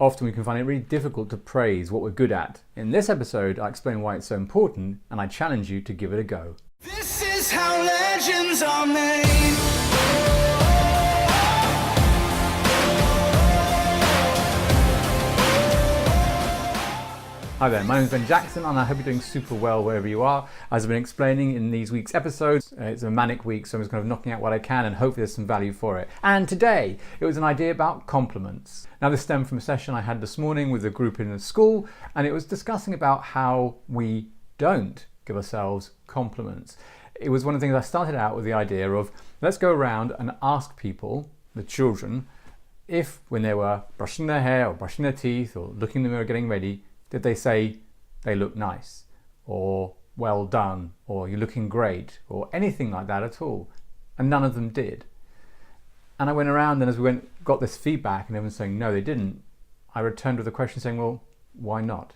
often we can find it really difficult to praise what we're good at. In this episode, I explain why it's so important, and I challenge you to give it a go. This is how legends are made. Hi there, my name is Ben Jackson and I hope you're doing super well wherever you are. As I've been explaining in these week's episodes, it's a manic week, so I'm just kind of knocking out what I can and hopefully there's some value for it. And today, it was an idea about compliments. Now this stemmed from a session I had this morning with a group in the school, and it was discussing about how we don't give ourselves compliments. It was one of the things I started out with the idea of, let's go around and ask people, the children, if when they were brushing their hair or brushing their teeth or looking in the mirror getting ready, did they say they look nice or well done or you're looking great or anything like that at all? And none of them did. And I went around and as we got this feedback and everyone saying no they didn't, I returned with a question saying, well, why not?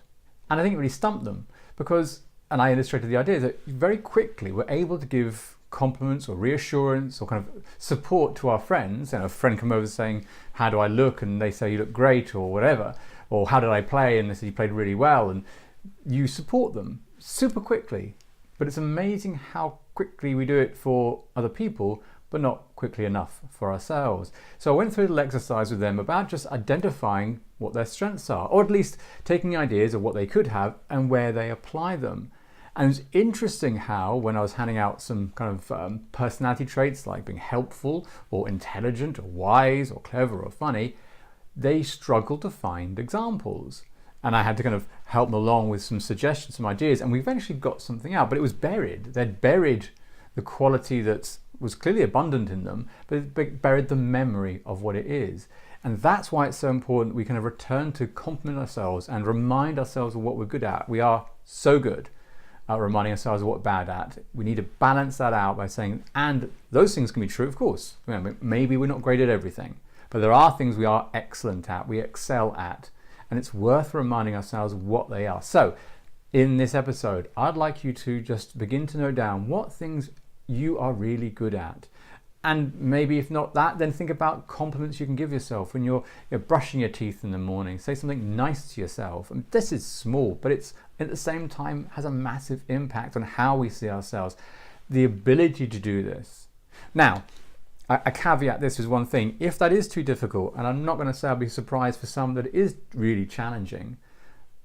And I think it really stumped them because, and I illustrated the idea that very quickly we're able to give compliments or reassurance or kind of support to our friends. And a friend come over saying, how do I look? And they say you look great or whatever. Or how did I play? And they said you played really well, and you support them super quickly. But it's amazing how quickly we do it for other people, but not quickly enough for ourselves. So I went through a little exercise with them about just identifying what their strengths are, or at least taking ideas of what they could have and where they apply them. And it's interesting how, when I was handing out some kind of personality traits like being helpful or intelligent or wise or clever or funny, they struggled to find examples. And I had to kind of help them along with some suggestions, some ideas, and we eventually got something out, but it was buried. They'd buried the quality that was clearly abundant in them, but it buried the memory of what it is. And that's why it's so important we kind of return to compliment ourselves and remind ourselves of what we're good at. We are so good at reminding ourselves of what we're bad at. We need to balance that out by saying, and those things can be true, of course. Maybe we're not great at everything, but there are things we are excellent at, we excel at, and it's worth reminding ourselves of what they are. So, in this episode, I'd like you to just begin to note down what things you are really good at. And maybe if not that, then think about compliments you can give yourself when you're brushing your teeth in the morning. Say something nice to yourself. And this is small, but it's at the same time has a massive impact on how we see ourselves. The ability to do this. Now, I caveat this with one thing. If that is too difficult, and I'm not going to say I'll be surprised for some that it is really challenging,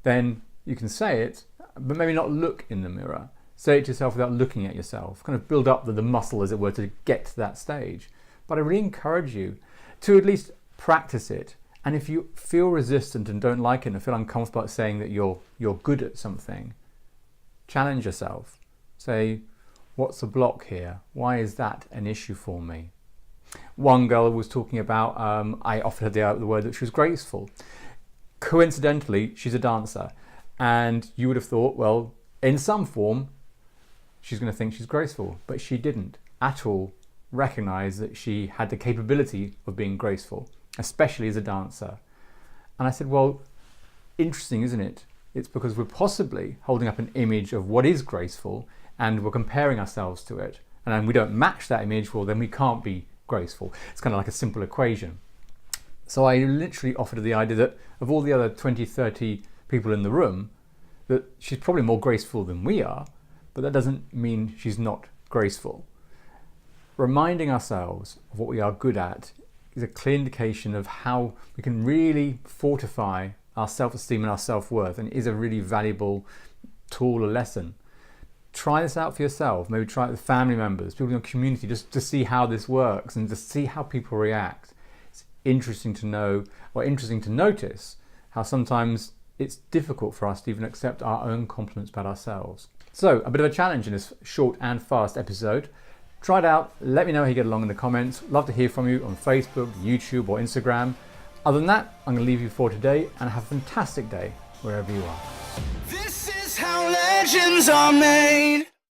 then you can say it, but maybe not look in the mirror. Say it to yourself without looking at yourself. Kind of build up the muscle, as it were, to get to that stage. But I really encourage you to at least practice it. And if you feel resistant and don't like it and feel uncomfortable at saying that you're good at something, challenge yourself. Say, what's the block here? Why is that an issue for me? One girl was talking about, I offered her the word that she was graceful. Coincidentally, she's a dancer. And you would have thought, well, in some form, she's going to think she's graceful. But she didn't at all recognize that she had the capability of being graceful, especially as a dancer. And I said, well, interesting, isn't it? It's because we're possibly holding up an image of what is graceful and we're comparing ourselves to it. And then we don't match that image, well, then we can't be graceful. It's kind of like a simple equation. So I literally offered her the idea that of all the other 20, 30 people in the room, that she's probably more graceful than we are, but that doesn't mean she's not graceful. Reminding ourselves of what we are good at is a clear indication of how we can really fortify our self-esteem and our self-worth, and it is a really valuable tool or lesson. Try this out for yourself. Maybe try it with family members, people in your community, just to see how this works and to see how people react. It's interesting to know, or interesting to notice, how sometimes it's difficult for us to even accept our own compliments about ourselves. So, a bit of a challenge in this short and fast episode. Try it out. Let me know how you get along in the comments. Love to hear from you on Facebook, YouTube, or Instagram. Other than that, I'm going to leave you for today and have a fantastic day wherever you are. This is how legends are made.